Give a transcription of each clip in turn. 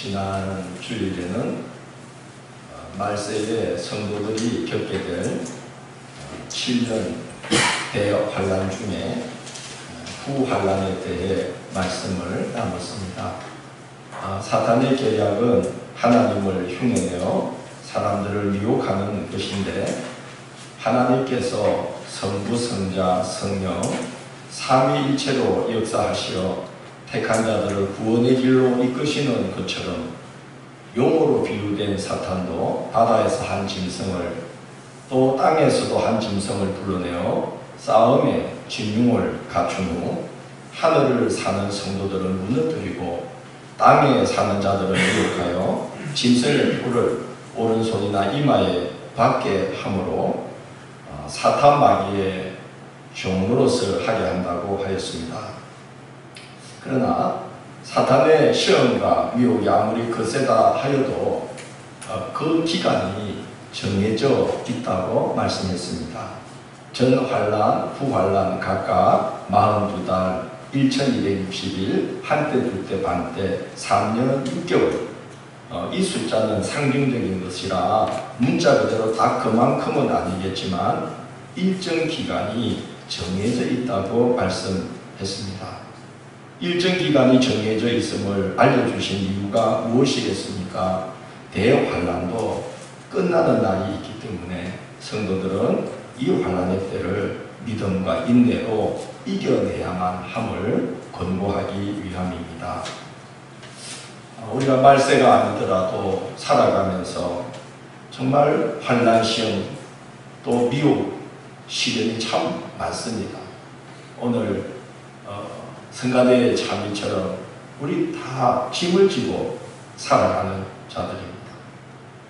지난 주일에는 말세에 성도들이 겪게 될 7년 대환란 중에 후환란에 대해 말씀을 나눴습니다. 사탄의 계략은 하나님을 흉내내어 사람들을 미혹하는 것인데, 하나님께서 성부, 성자, 성령 삼위일체로 역사하시어 택한 자들을 구원의 길로 이끄시는 것처럼 용으로 비유된 사탄도 바다에서 한 짐승을, 또 땅에서도 한 짐승을 불러내어 싸움에 진용을 갖춘 후 하늘을 사는 성도들을 무너뜨리고 땅에 사는 자들을 미혹하여 짐승의 뿔을 오른손이나 이마에 받게 함으로 사탄 마귀의 종으로서 하게 한다고 하였습니다. 그러나 사탄의 시험과 미혹이 아무리 거세다 하여도 그 기간이 정해져 있다고 말씀했습니다. 전환란, 후환란 각각 42달, 1260일, 한때, 둘때, 반때, 3년 6개월. 이 숫자는 상징적인 것이라 문자 그대로 딱 그만큼은 아니겠지만 일정 기간이 정해져 있다고 말씀했습니다. 일정 기간이 정해져 있음을 알려주신 이유가 무엇이겠습니까? 대환란도 끝나는 날이 있기 때문에 성도들은 이 환란의 때를 믿음과 인내로 이겨내야만 함을 권고하기 위함입니다. 우리가 말세가 아니더라도 살아가면서 정말 환란 시험 또 미혹 시련이 참 많습니다. 오늘 성가대의 참이처럼 우리 다 짐을 지고 살아가는 자들입니다.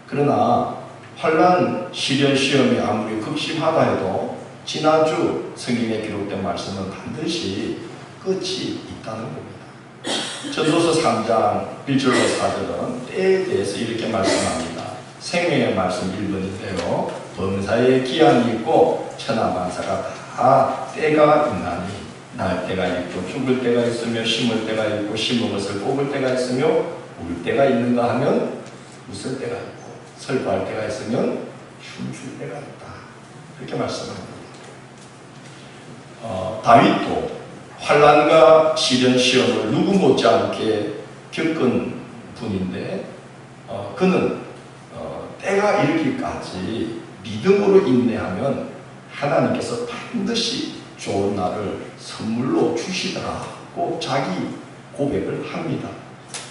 그러나 환란, 시련, 시험이 아무리 극심하다 해도 지난주 성경에 기록된 말씀은 반드시 끝이 있다는 겁니다. 전도서 3장 1절로 4절은 때에 대해서 이렇게 말씀합니다. 생명의 말씀 1번인데요. 범사에 기한이 있고 천하만사가 다 때가 있나니, 날 때가 있고 죽을 때가 있으며 심을 때가 있고 심은 것을 뽑을 때가 있으며 울 때가 있는가 하면 웃을 때가 있고 슬퍼할 때가 있으면 춤출 때가 있다. 그렇게 말씀합니다. 다윗도 환란과 시련 시험을 누구 못지않게 겪은 분인데 그는 때가 이르기까지 믿음으로 인내하면 하나님께서 반드시 좋은 날을 선물로 주시더라고 자기 고백을 합니다.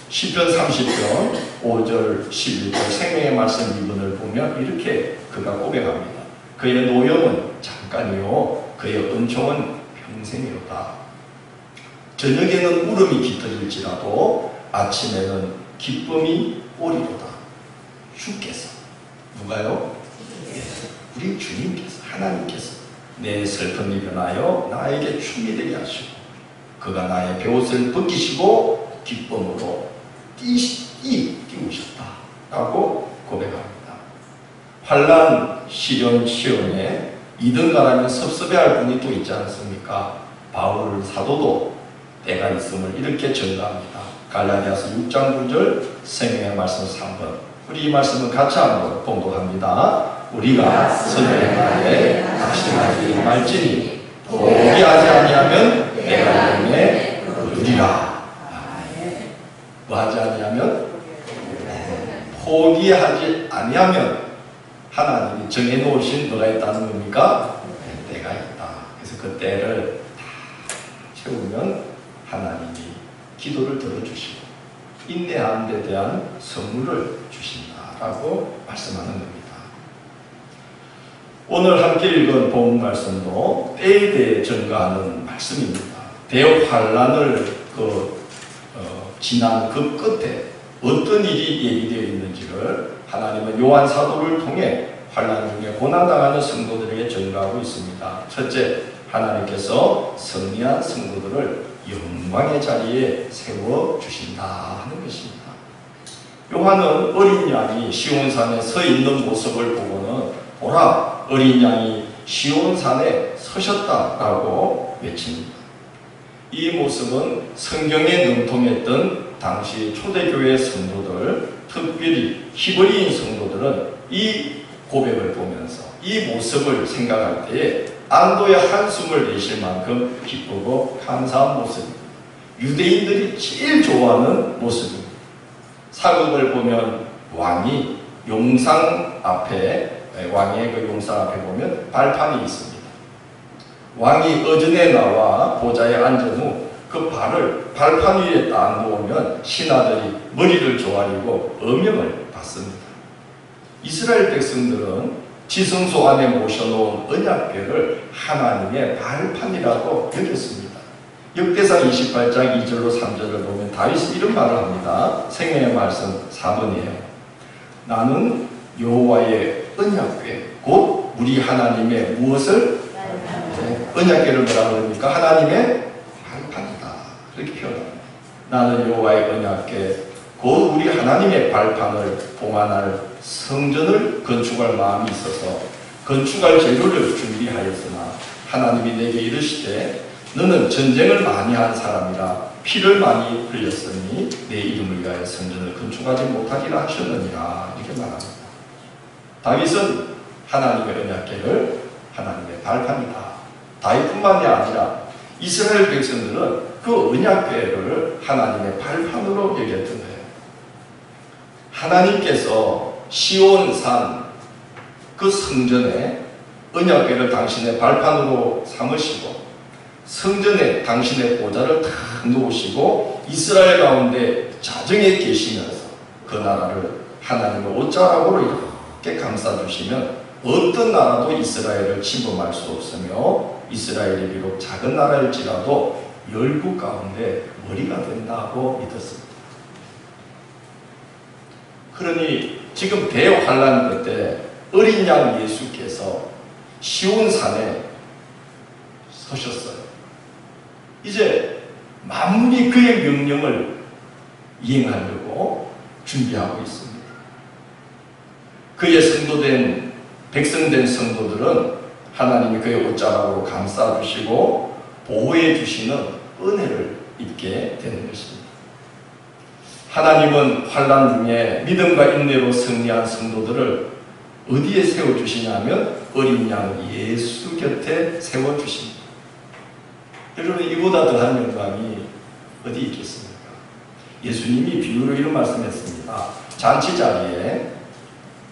시편 30편 5절 11절 생명의 말씀 2번을 보면 이렇게 그가 고백합니다. 그의 노염은 잠깐이요 그의 은총은 평생이로다. 저녁에는 울음이 깃들일지라도 아침에는 기쁨이 오리로다. 주께서, 누가요? 우리 주님께서, 하나님께서 내 슬픔이 변하여 나에게 춤이 되게 하시고 그가 나의 베옷을 벗기시고 기쁨으로 띄우셨다 라고 고백합니다. 환란, 시련, 시험에 2등가라면 섭섭해할 분이 또 있지 않습니까? 바울 사도도 때가 있음을 이렇게 전가합니다. 갈라디아서 6장 9절 생명의 말씀 3번. 우리 이 말씀은 같이 한번 봉독합니다. 우리가 선의 날에 낙심하지 말지니 포기하지 아니하면 때가 되매 그르리라. 뭐하지 아니하면? 포기하지 아니하면 하나님이 정해놓으신 뭐가 있다는 겁니까? 때가 있다. 그래서 그 때를 다 채우면 하나님이 기도를 들어주시고 인내하는 데 대한 선물을 주신다라고 말씀하는 겁니다. 오늘 함께 읽은 본문 말씀도 때에 대해 전가하는 말씀입니다. 대환란을 지난 그 끝에 어떤 일이 예비되어 있는지를 하나님은 요한 사도를 통해 환란 중에 고난당하는 성도들에게 전가하고 있습니다. 첫째, 하나님께서 승리한 성도들을 영광의 자리에 세워주신다 하는 것입니다. 요한은 어린 양이 시온산에 서 있는 모습을 보고는 보라, 어린 양이 시온산에 서셨다라고 외칩니다. 이 모습은 성경에 능통했던 당시 초대교회 성도들, 특별히 히브리인 성도들은 이 고백을 보면서 이 모습을 생각할 때에 안도의 한숨을 내쉴 만큼 기쁘고 감사한 모습입니다. 유대인들이 제일 좋아하는 모습입니다. 사극을 보면 왕이 용상 앞에, 왕의 그 용상 앞에 보면 발판이 있습니다. 왕이 어전에 나와 보좌에 앉은 후 그 발을 발판 위에 딱 놓으면 신하들이 머리를 조아리고 어명을 받습니다. 이스라엘 백성들은 지성소 안에 모셔놓은 언약궤를 하나님의 발판이라고 여겼습니다. 역대상 28장 2절로 3절을 보면 다윗이 이런 말을 합니다. 생명의 말씀 4번이에요. 나는 여호와의 언약궤 곧 우리 하나님의 무엇을? 언약궤를 뭐라고 합니까? 하나님의 발판이다. 그렇게 표현합니다. 나는 여호와의 언약궤 곧 우리 하나님의 발판을 봉안할 성전을 건축할 마음이 있어서 건축할 재료를 준비하였으나 하나님이 내게 이르시되 너는 전쟁을 많이 한 사람이라 피를 많이 흘렸으니 내 이름을 위하여 성전을 건축하지 못하리라 하셨느니라. 이렇게 말합니다. 다윗은 하나님의 언약궤를 하나님의 발판이다. 다윗뿐만이 아니라 이스라엘 백성들은 그 언약궤를 하나님의 발판으로 여겼던 거예요. 하나님께서 시온산 그 성전에 언약궤를 당신의 발판으로 삼으시고 성전에 당신의 보좌를 탁 놓으시고 이스라엘 가운데 자정에 계시면서 그 나라를 하나님의 옷자락으로 이렇게 감싸주시면 어떤 나라도 이스라엘을 침범할 수 없으며 이스라엘이 비록 작은 나라일지라도 열국 가운데 머리가 된다고 믿었습니다. 그러니 지금 대환란 그때 어린 양 예수께서 시온산에 서셨어요. 이제 만물이 그의 명령을 이행하려고 준비하고 있습니다. 그의 성도된 백성된 성도들은 하나님이 그의 옷자락으로 감싸주시고 보호해 주시는 은혜를 입게 되는 것입니다. 하나님은 환난 중에 믿음과 인내로 승리한 성도들을 어디에 세워주시냐면 어린 양 예수 곁에 세워주십니다. 여러분, 이보다 더한 영광이 어디 있겠습니까? 예수님이 비유로 이런 말씀했습니다.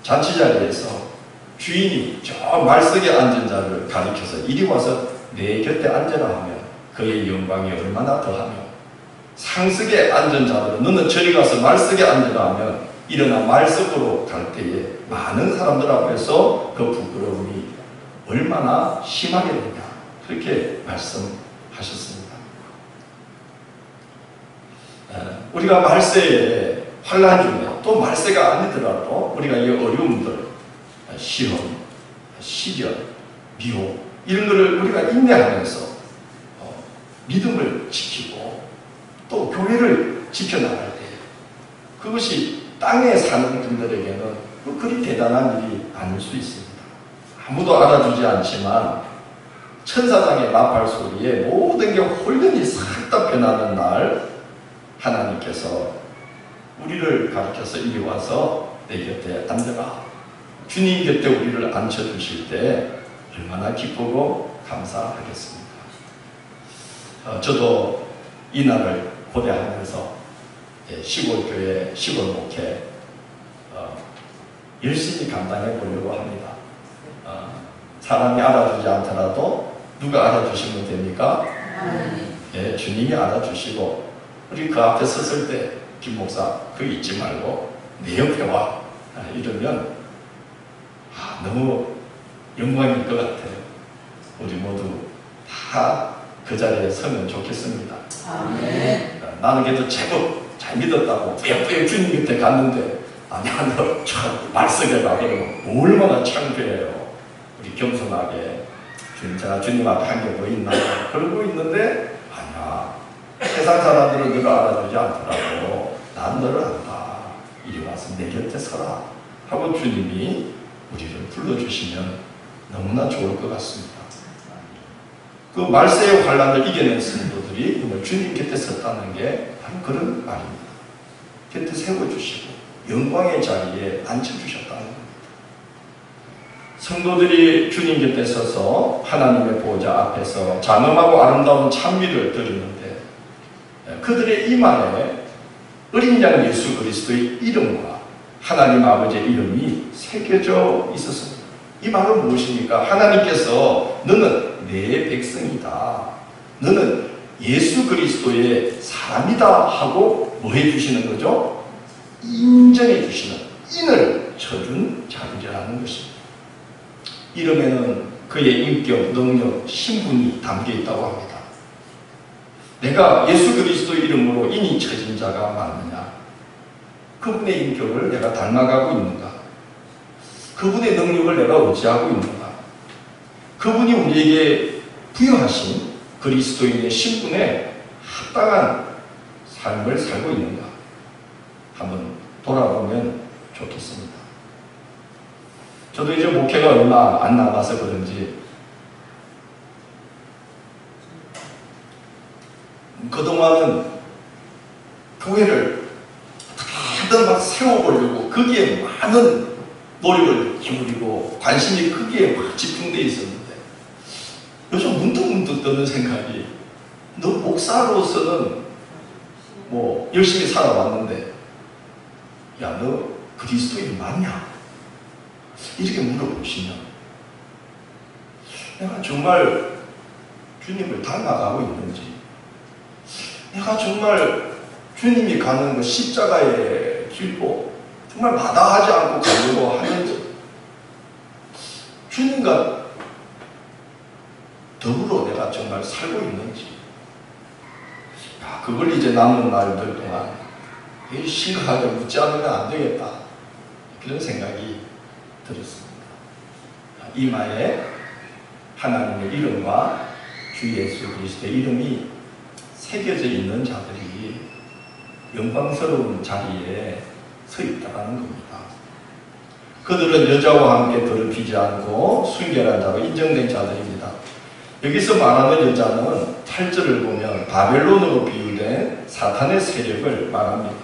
잔치자리에서 주인이 저 말석에 앉은 자를 가리켜서 이리 와서 내 곁에 앉으라 하면 그의 영광이 얼마나 더하며, 상석에 앉은 자들은 너는 저리 가서 말석에 앉으라 하면 일어나 말석으로 갈 때에 많은 사람들 앞에서 그 부끄러움이 얼마나 심하겠느냐, 그렇게 말씀하셨습니다. 우리가 말세에 환난 중에 또 말세가 아니더라도 우리가 이 어려움들, 시험, 시련, 미혹 이런 것을 우리가 인내하면서 믿음을 지키고 또 교회를 지켜나갈 때 그것이 땅에 사는 분들에게는 그리 대단한 일이 아닐 수 있습니다. 아무도 알아주지 않지만 천사장의 나팔 소리에 모든 게 홀연히 싹 다 변하는 날 하나님께서 우리를 가르쳐서 이리 와서 내 곁에 앉아라, 주님 곁에 우리를 앉혀주실 때 얼마나 기쁘고 감사하겠습니까? 저도 이 날을 고대하면서 시골교회, 시골 목회 열심히 감당해 보려고 합니다. 사람이 알아주지 않더라도 누가 알아주시면 됩니까? 예, 주님이 알아주시고 우리 그 앞에 섰을 때 김 목사 그 잊지 말고 내 옆에 와 이러면 너무 영광일 것 같아요. 우리 모두 다 그 자리에 서면 좋겠습니다. 아멘. 나는 그래도 제법 잘 믿었다고 뿌옇뿌옇 주님 곁에 갔는데 아니야 너 참 말석에 가면 얼마나 창피해요. 우리 겸손하게 진짜 주님 앞에 한 게 뭐 있나 그러고 있는데 아니야, 세상 사람들은 너를 알아주지 않더라도 난 너를 안다, 이리 와서 내 곁에 서라 하고 주님이 우리를 불러주시면 너무나 좋을 것 같습니다. 그 말세의 환난을 이겨낸 성도들이 주님 곁에 섰다는 게 바로 그런 말입니다. 곁에 세워주시고 영광의 자리에 앉혀주셨다는 겁니다. 성도들이 주님 곁에 서서 하나님의 보좌 앞에서 장엄하고 아름다운 찬미를 드리는데 그들의 입 안에 어린 양 예수 그리스도의 이름과 하나님 아버지의 이름이 새겨져 있었습니다. 이 말은 무엇입니까? 하나님께서 너는 내 백성이다. 너는 예수 그리스도의 사람이다 하고 뭐 해주시는 거죠? 인정해 주시는, 인을 쳐준 자들이라는 것입니다. 이름에는 그의 인격, 능력, 신분이 담겨 있다고 합니다. 내가 예수 그리스도의 이름으로 인이 쳐진 자가 맞느냐? 그분의 인격을 내가 닮아가고 있는가? 그분의 능력을 내가 의지하고 있는가? 그분이 우리에게 부여하신 그리스도인의 신분에 합당한 삶을 살고 있는가? 한번 돌아보면 좋겠습니다. 저도 이제 목회가 얼마 안 남아서 그런지 그동안은 교회를 어떻게든 막 세워보려고 거기에 많은 노력을 기울이고 관심이 거기에 막 집중되어 있었는데 요즘 문득문득 드는 생각이 너 목사로서는 뭐 열심히 살아왔는데 야, 너 그리스도인 맞냐? 이렇게 물어보시면 내가 정말 주님을 닮아가고 있는지, 내가 정말 주님이 가는 그 십자가의 길로 정말 마다하지 않고 가려고 하는지, 주님과 더불어 내가 정말 살고 있는지, 그걸 이제 남은 날들 동안 심각하게 묻지 않으면 안 되겠다, 그런 생각이 들었습니다. 이마에 하나님의 이름과 주 예수 그리스도의 이름이 새겨져 있는 자들이 영광스러운 자리에 서 있다는 겁니다. 그들은 여자와 함께 더럽히지 않고 순결한 자로 인정된 자들입니다. 여기서 말하는 여자는 8절을 보면 바벨론으로 비유된 사탄의 세력을 말합니다.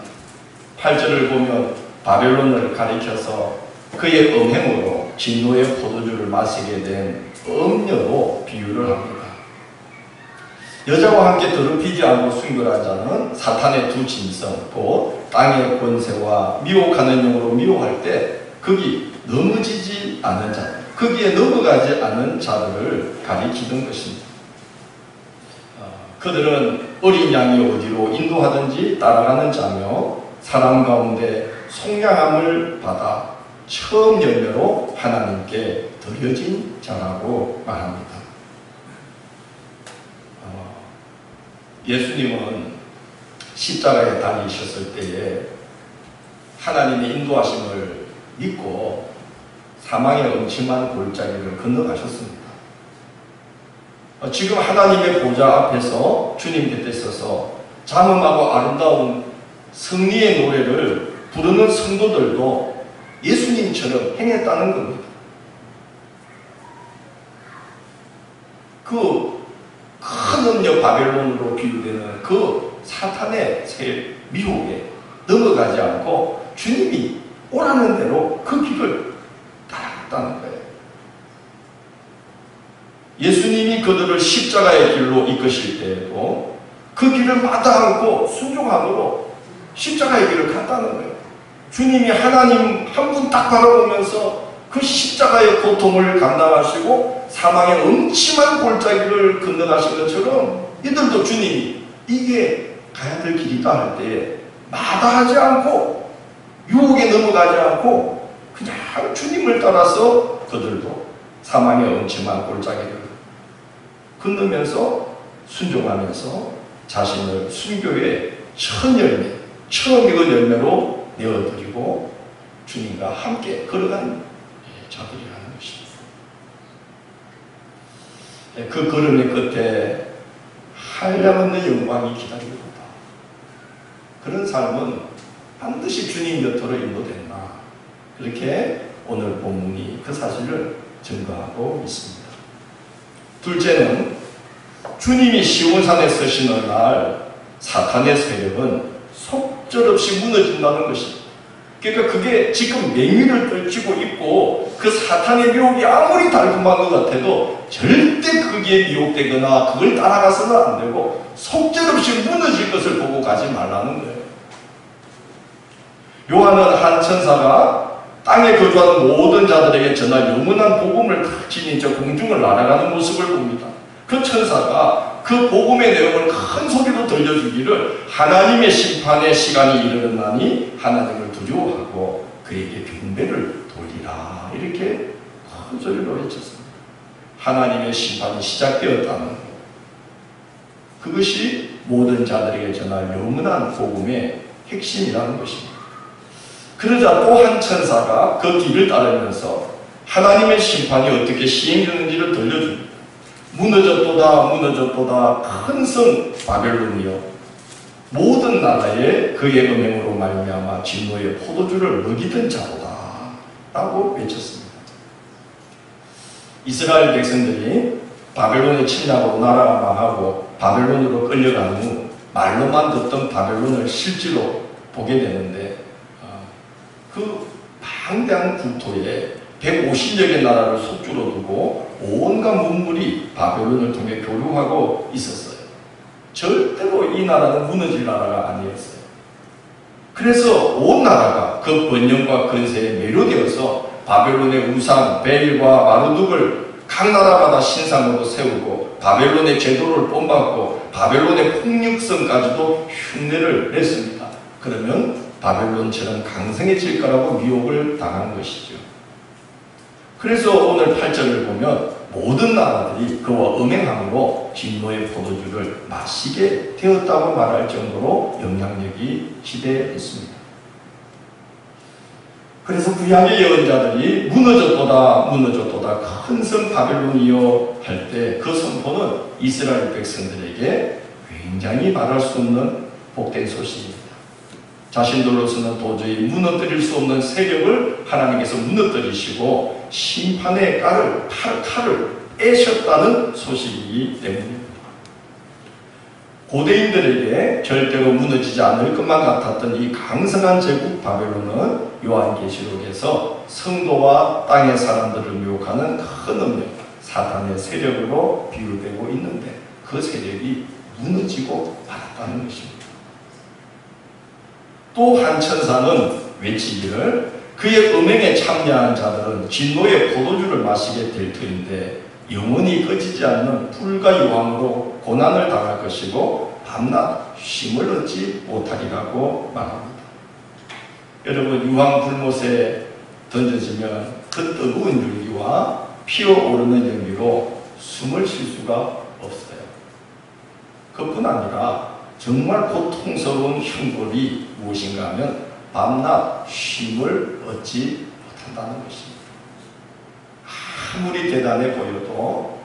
8절을 보면 바벨론을 가리켜서 그의 음행으로 진노의 포도주를 마시게 된 음녀로 비유를 합니다. 여자와 함께 더럽히지 않고 순결한 자는 사탄의 두 짐승, 또 땅의 권세와 미혹하는 영으로 미혹할 때 거기 넘어지지 않는 자, 거기에 넘어가지 않는 자들을 가리키는 것입니다. 그들은 어린 양이 어디로 인도하든지 따라가는 자며 사람 가운데 속량함을 받아 처음 열매로 하나님께 드려진 자라고 말합니다. 예수님은 십자가에 달리셨을 때에 하나님의 인도하심을 믿고 사망의 음침한 골짜기를 건너가셨습니다. 지금 하나님의 보좌 앞에서 주님 곁에 서서 장엄하고 아름다운 승리의 노래를 부르는 성도들도 예수님처럼 행했다는 겁니다. 그 큰 음녀 바벨론으로 비유되는 그 사탄의 미혹에 넘어가지 않고 주님이 오라는 대로 그 길을 따라갔다는 거예요. 예수님이 그들을 십자가의 길로 이끄실 때에도 그 길을 마다않고 순종함으로 십자가의 길을 갔다는 거예요. 주님이 하나님 한 분 딱 바라보면서 그 십자가의 고통을 감당하시고 사망의 음침한 골짜기를 건너가신 것처럼 이들도 주님이 이게 가야 될 길이다 할 때 마다하지 않고 유혹에 넘어가지 않고 그냥 주님을 따라서 그들도 사망의 음침한 골짜기를 건너면서 순종하면서 자신을 순교의 첫 열매, 처음 익은 열매로 내어드리고 주님과 함께 걸어간 자들이라는 것입니다. 그 걸음의 끝에 한량없는 영광이 기다리고 있다. 그런 삶은 반드시 주님 곁으로 인도된다. 그렇게 오늘 본문이 그 사실을 증거하고 있습니다. 둘째는 주님이 시온산에 서시는 날 사탄의 세력은 속절없이 무너진다는 것입니다. 그러니까 그게 지금 맹위를 떨치고 있고 그 사탄의 미혹이 아무리 달콤한 것 같아도 절대 거기에 미혹되거나 그걸 따라가서는 안 되고 속절없이 무너질 것을 보고 가지 말라는 거예요. 요한은 한 천사가 땅에 거주하는 모든 자들에게 전할 영원한 복음을 지닌 저 공중을 날아가는 모습을 봅니다. 그 천사가 그 복음의 내용을 큰 소리로 들려주기를 하나님의 심판의 시간이 이르렀나니 하나님을 두려워하고 그에게 경배를 돌리라 이렇게 큰 소리로 외쳤습니다. 하나님의 심판이 시작되었다는 것, 그것이 모든 자들에게 전할 영원한 복음의 핵심이라는 것입니다. 그러자 또 한 천사가 그 뒤를 따르면서 하나님의 심판이 어떻게 시행되는지를 들려줍니다. 무너졌도다 무너졌도다 큰 성 바벨론이여 모든 나라에 그의 음행으로 말미암아 진노의 포도주를 먹이던 자로다 라고 외쳤습니다. 이스라엘 백성들이 바벨론의 침략으로 나라가 망하고 바벨론으로 끌려간 후 말로만 듣던 바벨론을 실제로 보게 되는데 그 방대한 국토에 150여 개 나라를 속주로 두고 온갖 문물이 바벨론을 통해 교류하고 있었어요. 절대로 이 나라는 무너질 나라가 아니었어요. 그래서 온 나라가 그 번영과 건세에 매료되어서 바벨론의 우상, 벨과 마르둑을 각 나라마다 신상으로 세우고 바벨론의 제도를 본받고 바벨론의 폭력성까지도 흉내를 냈습니다. 그러면 바벨론처럼 강성해질 거라고 미혹을 당한 것이죠. 그래서 오늘 8절을 보면 모든 나라들이 그와 음행함으로 진노의 포도주를 마시게 되었다고 말할 정도로 영향력이 지대했습니다. 그래서 구약의 예언자들이 무너졌도다 무너졌도다 큰 성 바벨론이여 할 때 그 선포는 이스라엘 백성들에게 굉장히 말할 수 없는 복된 소식입니다. 자신들로서는 도저히 무너뜨릴 수 없는 세력을 하나님께서 무너뜨리시고 심판의 칼을 떼셨다는 소식이기 때문입니다. 고대인들에게 절대로 무너지지 않을 것만 같았던 이 강성한 제국 바벨론은 요한계시록에서 성도와 땅의 사람들을 미혹하는 큰 음력, 사탄의 세력으로 비유되고 있는데 그 세력이 무너지고 말았다는 것입니다. 또 한 천사는 외치기를 그의 음행에 참여한 자들은 진노의 포도주를 마시게 될 터인데 영원히 꺼지지 않는 불과 유황으로 고난을 당할 것이고 밤낮 쉼을 얻지 못하리라고 말합니다. 여러분 유황 불못에 던져지면 그 뜨거운 열기와 피어오르는 연기로 숨을 쉴 수가 없어요. 그뿐 아니라 정말 고통스러운 흉골이 무엇인가 하면 밤낮 쉼을 얻지 못한다는 것입니다. 아무리 대단해 보여도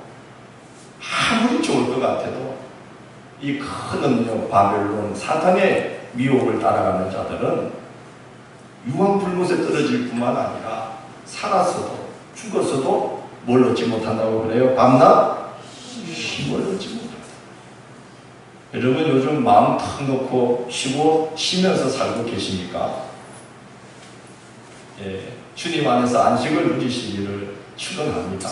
아무리 좋을 것 같아도 이 큰 음력 바벨론 사탄의 미혹을 따라가는 자들은 유황불못에 떨어질 뿐만 아니라 살았어도 죽었어도 뭘 얻지 못한다고 그래요? 밤낮 쉼을 얻지 못한다. 여러분 요즘 마음 탁 놓고 쉬면서 살고 계십니까? 예, 주님 안에서 안식을 누리시기를 축원합니다.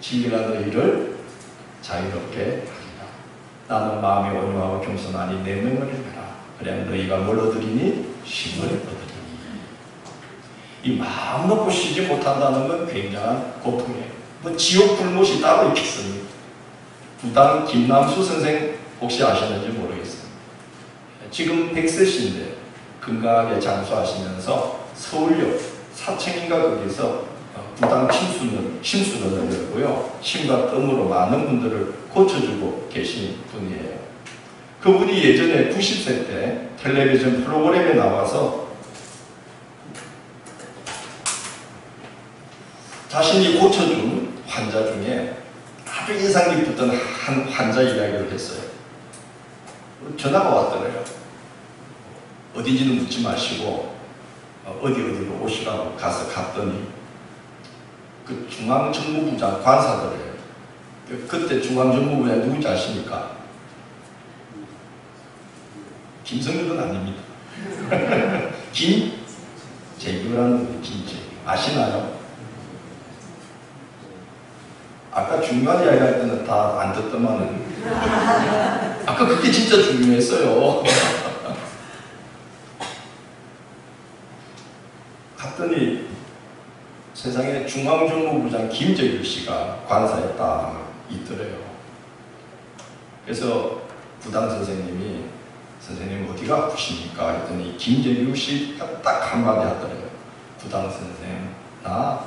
진리가 너희를 자유롭게 하리라. 나는 마음이 온유하고 겸손하니 내 명을 해라. 그래야 너희가 뭘 얻으리니? 쉼을 얻으리니. 이 마음 놓고 쉬지 못한다는 건 굉장한 고통이에요. 뭐 지옥 불못이 따로 있겠습니까? 부당 김남수 선생 혹시 아시는지 모르겠습니다. 지금 100세신데 건강하게 장수하시면서 서울역 사층인가 거기서 부당 심수를 열고요. 심과 뜸으로 많은 분들을 고쳐주고 계신 분이에요. 그분이 예전에 90세 때 텔레비전 프로그램에 나와서 자신이 고쳐준 환자 중에 아주 인상 깊었던 한 환자 이야기를 했어요. 전화가 왔더래요. 어딘지는 묻지 마시고 어디로 오시라고 가서 갔더니 그 중앙정무부장 관사들이에요. 그때 중앙정무부장이 누군지 아십니까? 김성률은 아닙니다. 김재규라는 분이 김재규. 아시나요? 아까 중요한 이야기 할 때는 다 안 듣더만은 아까 그게 진짜 중요했어요. 갔더니 세상에 중앙정보부장 김재규 씨가 관사에 딱 있더래요. 그래서 부당 선생님이 선생님 어디가 아프십니까? 했더니 김재규 씨가 딱 한마디 하더래요. 부당 선생, 나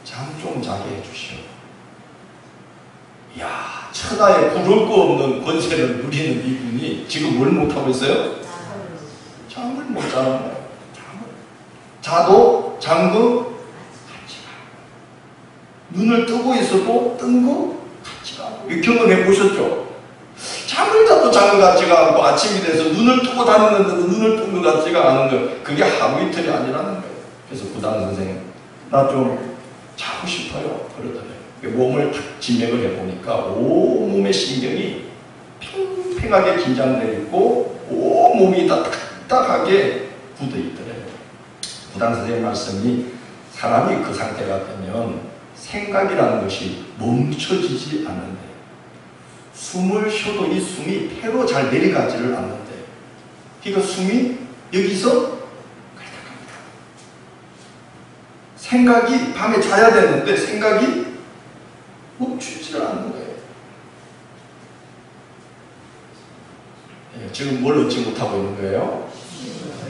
잠 좀 자게 해주시오. 이야, 천하에 부를 거 없는 권세를 누리는 이분이 지금 뭘 못하고 있어요? 잠을 못 자는 거예요. 자도 잠도 같이 가고, 눈을 뜨고 있어도 뜬 거 같이 가고. 이 경험해 보셨죠? 잠을 자도 잠을 같지가 않고 아침이 돼서 눈을 뜨고 다니는데도 눈을 뜬 것 같지가 않은 거예요. 그게 하루 이틀이 아니라는 거예요. 그래서 부당 선생님, 나 좀 자고 싶어요. 그러더래요. 몸을 탁 진맥을 해보니까 온몸의 신경이 팽팽하게 긴장되어 있고 온몸이 다 딱딱하게 굳어 있더래요. 부당 선생님 말씀이 사람이 그 상태가 되면 생각이라는 것이 멈춰지지 않는데 숨을 쉬어도 이 숨이 폐로 잘 내려가지를 않는데 그러니까 숨이 여기서 갈딱합니다. 생각이 밤에 자야 되는데 생각이 멈추지를 않는 거예요. 지금 뭘 얻지 못하고 있는 거예요?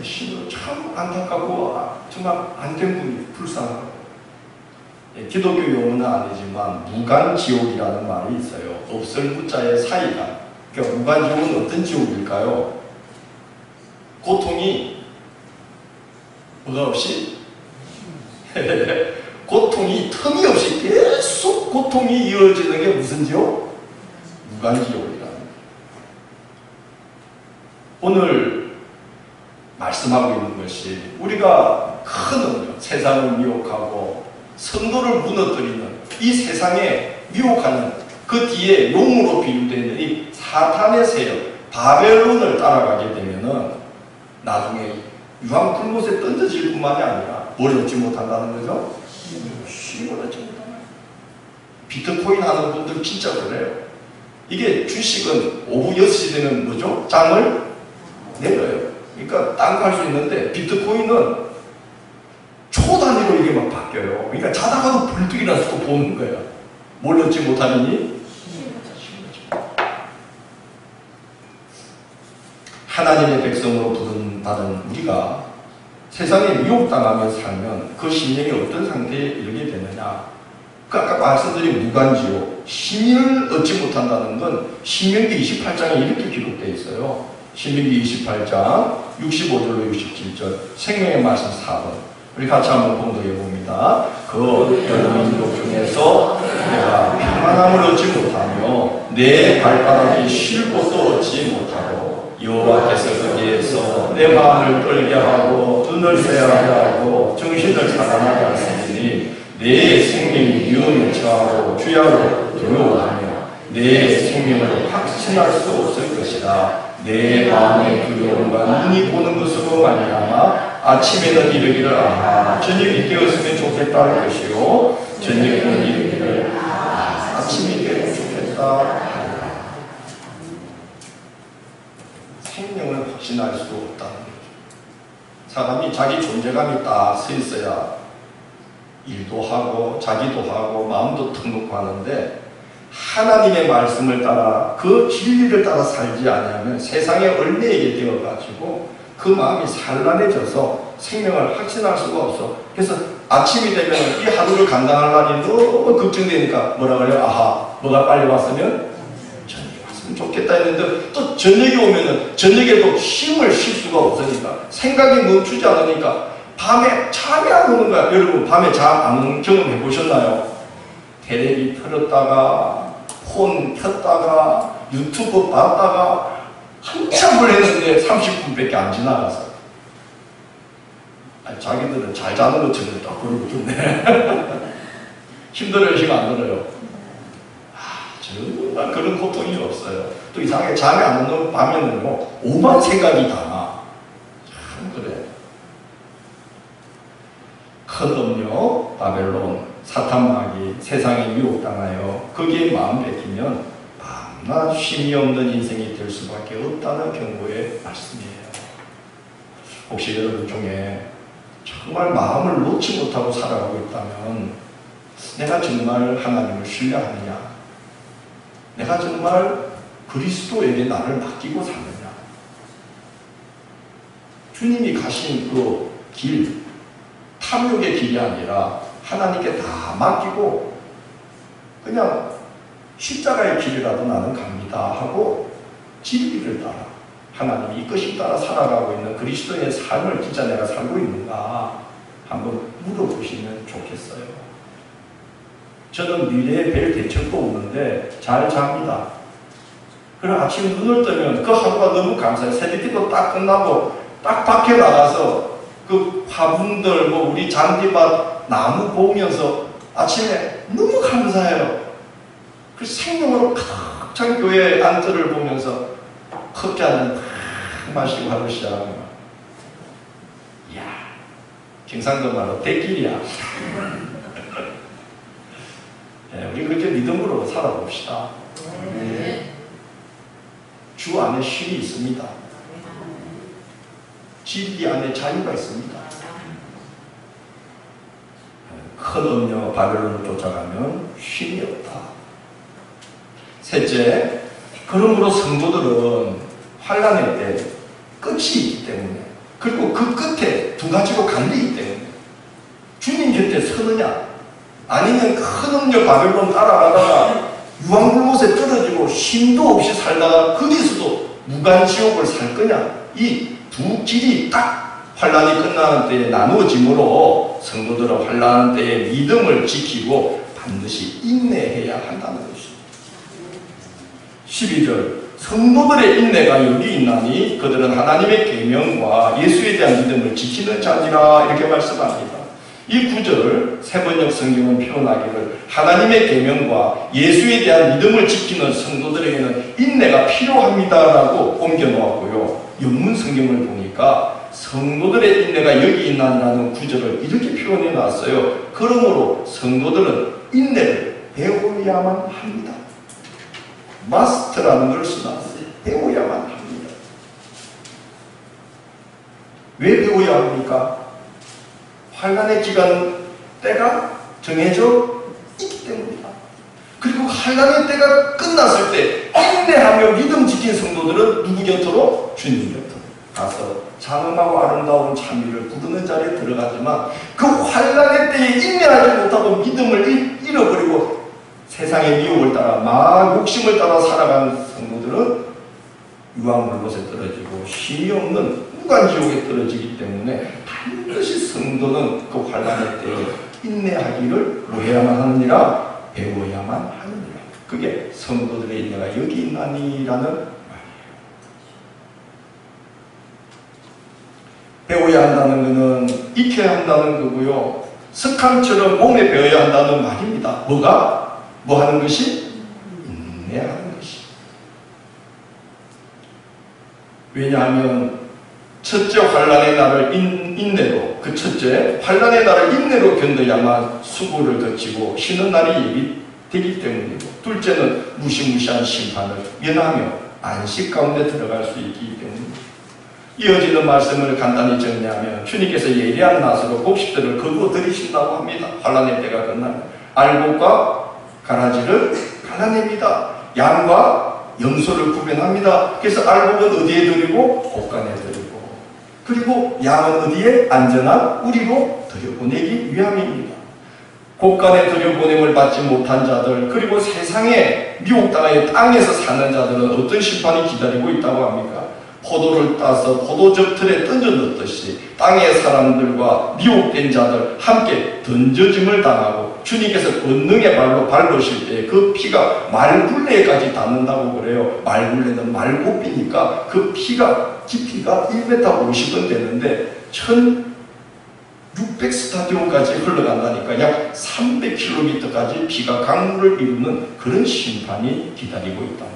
신으로 참 안타깝고 정말 안 된 분이 불쌍하고. 기독교 용어는 아니지만 무간지옥이라는 말이 있어요. 없을 무자의 사이가. 그러니까 무간지옥은 어떤 지옥일까요? 고통이 뭐가 없이 고통이 틈이 없이 계속 고통이 이어지는 게 무슨 지옥? 무간지옥이라는 거예요. 오늘 말씀하고 있는 것이 우리가 큰 능력, 세상을 미혹하고 성도를 무너뜨리는 이 세상에 미혹하는 그 뒤에 용으로 비유되어 있는 이 사탄의 세력, 바벨론을 따라가게 되면은 나중에 유황 풀못에 던져질 뿐만이 아니라 뭘 얻지 못한다는 거죠? 힘을 얻지 못한다. 비트코인 하는 분들 진짜 그래요. 이게 주식은 오후 6시 되면 뭐죠? 장을 내려요. 그러니까 딴 거 할 수 있는데 비트코인은 초 단위로 이게 막 바뀌어요. 그러니까 자다가도 불뚝이 나서 또 보는 거예요. 뭘 얻지 못하느니? 하나님의 백성으로 부름받은 우리가 세상에 미혹당하며 살면 그 심령이 어떤 상태에 이르게 되느냐. 그 아까 말씀드린 무간지옥, 힘을 얻지 못한다는 건 신명기 28장에 이렇게 기록되어 있어요. 신명기 28장 65절로 67절 생명의 말씀 4번 우리 같이 한번 봉독해 봅니다. 그 여러 민족 중에서 내가 평안함을 얻지 못하며 내 발바닥이 쉴 곳도 얻지 못하고 여호와께서 거기에서 내 마음을 떨게 하고 눈을 쇠하게 하고 정신을 차단하게 하시니 내 생명이 위험에 처하고 주야로 두려워하며 내 생명을 확신할 수 없을 것이다. 내 마음의 두려움과 눈이 보는 것으로 말미암아 아침에는 이르기를 아하 저녁이 되었으면 좋겠다 할 것이요 저녁에는 이르기를 아침이 되면 좋겠다. 생명을 확신할 수 없다는 거죠. 사람이 자기 존재감이 딱 서 있어야 일도 하고 자기도 하고 마음도 턱 놓고 하는데 하나님의 말씀을 따라 그 진리를 따라 살지 않으면 세상에 얽매이게 되어가지고 그 마음이 산란해져서 생명을 확신할 수가 없어. 그래서 아침이 되면 이 하루를 감당하려니 너무 걱정되니까 뭐라 그래요? 아하, 뭐가 빨리 왔으면 저녁이 왔으면 좋겠다 했는데 또 저녁이 오면은 저녁에도 힘을 쉴 수가 없으니까 생각이 멈추지 않으니까 밤에 잠이 안 오는 거야. 여러분 밤에 잠 안 오는 경험해 보셨나요? 테레비 틀었다가 폰 켰다가 유튜브 봤다가 한참을 했는데 30분밖에 안 지나갔어. 아니, 자기들은 잘 자는 것처럼 딱 그러고 좋네. 힘들어요, 힘 안 들어요? 정말 그런 고통이 없어요. 또 이상하게 잠이 안 오는 밤에는요, 오만 생각이 다 나. 컷없녀 바벨론 사탄마귀 세상에 미혹당하여 거기에 마음 뺏기면 밤낮 쉼이 없는 인생이 될 수밖에 없다는 경고의 말씀이에요. 혹시 여러분 중에 정말 마음을 놓지 못하고 살아가고 있다면 내가 정말 하나님을 신뢰하느냐, 내가 정말 그리스도에게 나를 맡기고 사느냐, 주님이 가신 그 길, 탐욕의 길이 아니라 하나님께 다 맡기고 그냥 십자가의 길이라도 나는 갑니다 하고 진리를 따라 하나님이 이끄심 따라 살아가고 있는 그리스도의 삶을 진짜 내가 살고 있는가 한번 물어보시면 좋겠어요. 저는 미래에 뵐 대책도 없는데 잘 잡니다. 그럼 아침 눈을 뜨면 그 하루가 너무 감사해요. 새벽기도 딱 끝나고 딱 밖에 나가서 그 화분들 우리 잔디밭 나무 보면서 아침에 너무 감사해요. 그 생명으로 가득 찬 교회 안뜰을 보면서 커피 한잔 마시고 하루 시작하면 이야, 경상도 말로 대길이야. 네, 우리 그렇게 믿음으로 살아봅시다. 네. 주 안에 쉼이 있습니다. 진리 안에 자유가 있습니다. 컷없녀 바벨론을 쫓아가면 쉼이 없다. 셋째, 그러므로 성도들은 환난의 때 끝이 있기 때문에, 그리고 그 끝에 두 가지로 갈리기 때문에 주님 곁에 서느냐, 아니면 큰 음녀 바벨론 따라가다가 유황불못에 떨어지고 쉼도 없이 살다가 거기서도 무간지옥을 살 거냐, 이 두 길이 딱 환난이 끝나는 때에 나누어지므로 성도들은 환난 때에 믿음을 지키고 반드시 인내해야 한다는 것입니다. 12절, 성도들의 인내가 여기 있나니 그들은 하나님의 계명과 예수에 대한 믿음을 지키는 자니라, 이렇게 말씀합니다. 이 구절 세번역 성경은 표현하기를 하나님의 계명과 예수에 대한 믿음을 지키는 성도들에게는 인내가 필요합니다라고 옮겨놓았고요. 영문 성경을 보니까 성도들의 인내가 여기 있나라는 구절을 이렇게 표현해 놨어요. 그러므로 성도들은 인내를 배워야만 합니다. 마스터라는 걸 써놨어요. 배워야만 합니다. 왜 배워야 합니까? 환난의 기간 때가 정해져 있기 때문이다. 그리고 환난의 때가 끝났을 때 인내하며 믿음 지킨 성도들은 누구 곁으로? 주님 곁으로 가서 장엄하고 아름다운 참미를 부르는 자리에 들어가지만 그 환난의 때에 인내하지 못하고 믿음을 잃어버리고 세상의 미혹을 따라 막 욕심을 따라 살아가는 성도들은 유황불못에 떨어지고 쉼이 없는 무간지옥에 떨어지기 때문에 반드시 성도는 그 환난의 때에 인내하기를 뭐 해야만 하느니라? 배워야만 하느니라. 그게 성도들의 인내가 여기 있나니라는 말이에요. 배워야 한다는 것은 익혀야 한다는 거고요. 습관처럼 몸에 배워야 한다는 말입니다. 뭐가? 뭐 하는 것이? 인내하는 것이. 왜냐하면 첫째 환난의 날을 인내로, 그 첫째 환난의 날을 인내로 견뎌야만 수고를 거치고 쉬는 날이 예비되기 때문이고, 둘째는 무시무시한 심판을 면하며 안식 가운데 들어갈 수 있기 때문입니다. 이어지는 말씀을 간단히 정리하면 주님께서 예리한 낫으로 곡식들을 거두어 들이신다고 합니다. 환난의 때가 끝나면 알곡과 가라지를 갈라냅니다. 양과 염소를 구분합니다. 그래서 알곡은 어디에 들이고? 곡간에 들이고, 그리고 양은 어디에? 안전한 우리로 들여보내기 위함입니다. 곡간에 들여보냄을 받지 못한 자들, 그리고 세상에 미혹당하여 땅에서 사는 자들은 어떤 심판이 기다리고 있다고 합니까? 포도를 따서 포도즙 틀에 던져 넣듯이 땅의 사람들과 미혹된 자들 함께 던져짐을 당하고, 주님께서 권능의 발로 밟으실 때 그 피가 말굴레까지 닿는다고 그래요. 말굴레는 말고피니까 그 피가 깊이가 1m50은 되는데 1600 스타디온까지 흘러간다니까 약 300km까지 피가 강물을 이루는 그런 심판이 기다리고 있다는 거죠.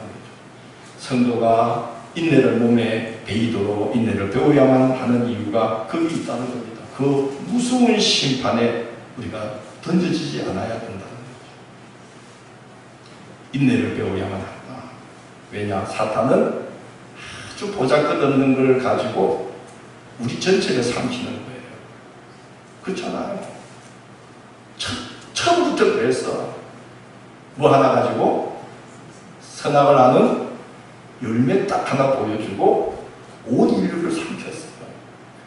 성도가 인내를 몸에 배이도록 인내를 배워야만 하는 이유가 거기 있다는 겁니다. 그 무서운 심판에 우리가 던져지지 않아야 된다는 거죠. 인내를 배워야만 한다. 왜냐? 사탄은 아주 보잘것없는 걸 가지고 우리 전체를 삼키는 거예요. 그렇잖아요. 처음부터 그랬어. 뭐 하나 가지고 선악을 아는 열매 딱 하나 보여주고 온 인류를 삼켰어요.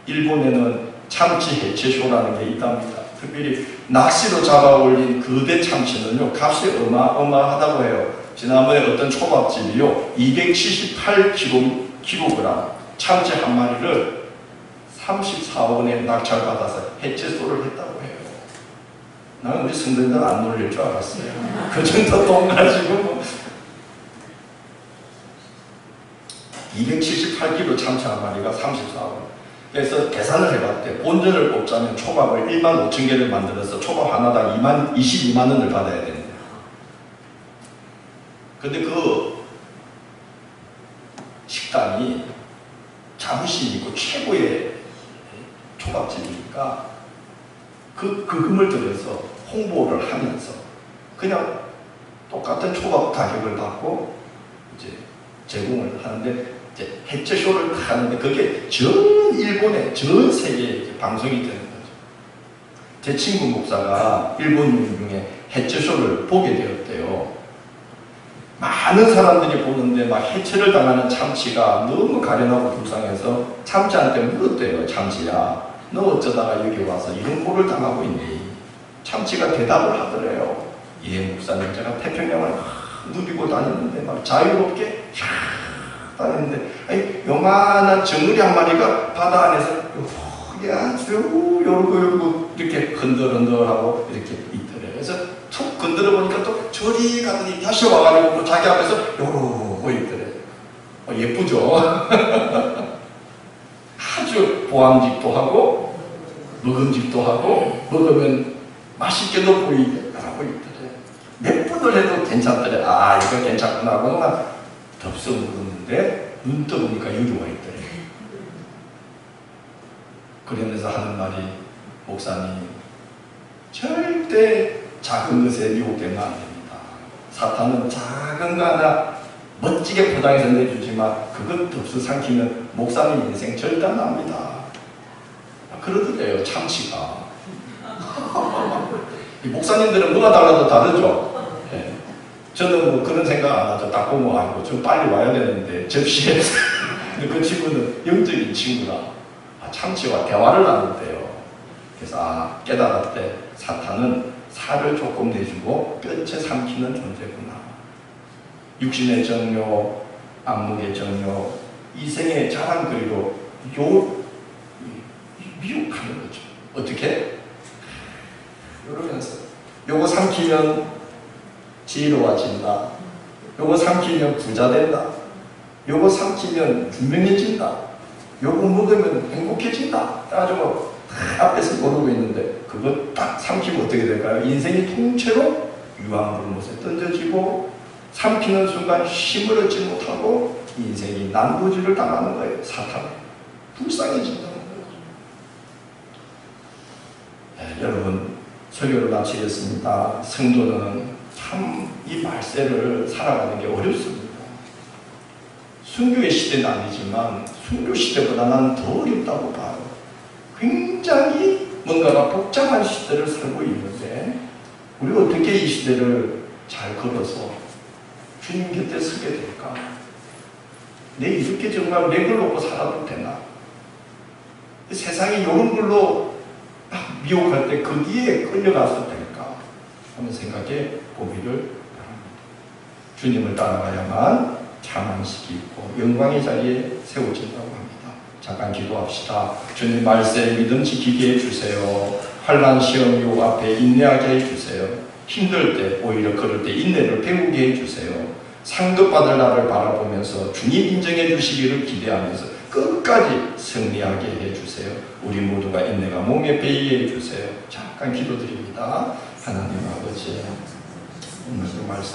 일본에는 참치 해체쇼라는 게 있답니다. 특별히 낚시로 잡아 올린 거대 참치는요, 값이 어마어마하다고 해요. 지난번에 어떤 초밥집이요, 278kg 참치 한 마리를 34억 원에 낙찰받아서 해체소를 했다고 해요. 나는 우리 성도님들 안 놀릴 줄 알았어요. 그 정도 돈 가지고 뭐 278kg 참치 한 마리가 34억 원. 그래서 계산을 해봤대. 본전을 뽑자면 초밥을 1만 5천 개를 만들어서 초밥 하나당 22만 원을 받아야 된대요. 근데 그 식당이 자부심 있고 최고의 초밥집이니까 그 금을 들여서 홍보를 하면서 그냥 똑같은 초밥 가격을 받고 이제 제공을 하는데, 이제 해체쇼를 하는데 그게 전 일본에, 전 세계에 방송이 되는 거죠. 제 친구 목사가 일본 여행 중에 해체쇼를 보게 되었대요. 많은 사람들이 보는데 막 해체를 당하는 참치가 너무 가련하고 불쌍해서 참치한테 물었대요. 참치야, 너 어쩌다가 여기 와서 이런 꼴을 당하고 있니? 참치가 대답을 하더래요. 예, 목사님, 제가 태평양을 누비고 다녔는데 막 자유롭게 다녔는데, 아니, 요만한 정어리 한 마리가 바다 안에서 요렇게 아주 요러고 이렇게 흔들흔들하고 이렇게 있더래요. 그래서 툭 건드려 보니까 또 저리 가더니 다시 와가지고 또 자기 앞에서 요러고 있더래요. 예쁘죠? 아주 보암직도 하고 먹음직도 하고 먹으면 맛있게도 보이게 하고 있더래요. 몇 번을 해도 괜찮더래. 아, 이거 괜찮구나 하고 덥석 먹었는데 눈 떠보니까 여기 와 있더래요. 그러면서 하는 말이, 목사님, 절대 작은 것에 미혹되면 안 됩니다. 사탄은 작은 거 하나 멋지게 포장해서 내주지만 그것 덥석 삼키면 목사님 인생 절단납니다. 그러더래요, 참치가. 이 목사님들은 뭐가 달라도 다르죠. 네. 저는 뭐 그런 생각 안 하죠. 딱 보면 아이고 좀 빨리 와야 되는데 접시에. 근데 그 친구는 영적인 친구라 참치와 대화를 나눴대요. 그래서 깨달았대. 사탄은 살을 조금 내주고 뼈째 삼키는 존재구나. 육신의 정욕, 안목의 정욕, 이생의 자랑거리로 미혹하는 거죠. 어떻게? 이러면서 요거 삼키면 지혜로워진다. 요거 삼키면 부자 된다. 요거 삼키면 유명해진다. 요거 먹으면 행복해진다. 해가지고 앞에서 모르고 있는데 그거 딱 삼키면 어떻게 될까요? 인생이 통째로 유황불못에 던져지고 삼키는 순간 힘을 얻지 못하고 인생이 난도질을 당하는 거예요. 사탄에 불쌍해진다는 거예요. 네, 여러분, 설교를 마치겠습니다. 성도는 참 이 말세를 살아가는 게 어렵습니다. 순교의 시대는 아니지만 순교 시대보다는 더 어렵다고 봐요. 굉장히 뭔가가 복잡한 시대를 살고 있는데 우리가 어떻게 이 시대를 잘 걸어서 주님 곁에 서게 될까? 내 이렇게 정말 내 걸 놓고 살아도 되나? 세상이 이런 걸로 미혹할 때 거기에 끌려가서 될까? 하는 생각에 보기를 바랍니다. 주님을 따라가야만 자만식이 있고 영광의 자리에 세워진다고 합니다. 잠깐 기도합시다. 주님, 말세 믿음 지키게 해주세요. 환난 시험 요 앞에 인내하게 해주세요. 힘들 때, 오히려 그럴 때 인내를 배우게 해주세요. 상급받을 날을 바라보면서 주님 인정해 주시기를 기대하면서 끝까지 승리하게 해주세요. 우리 모두가 인내가 몸에 배이게 해주세요. 잠깐 기도드립니다. 하나님 아버지, 오늘도 말씀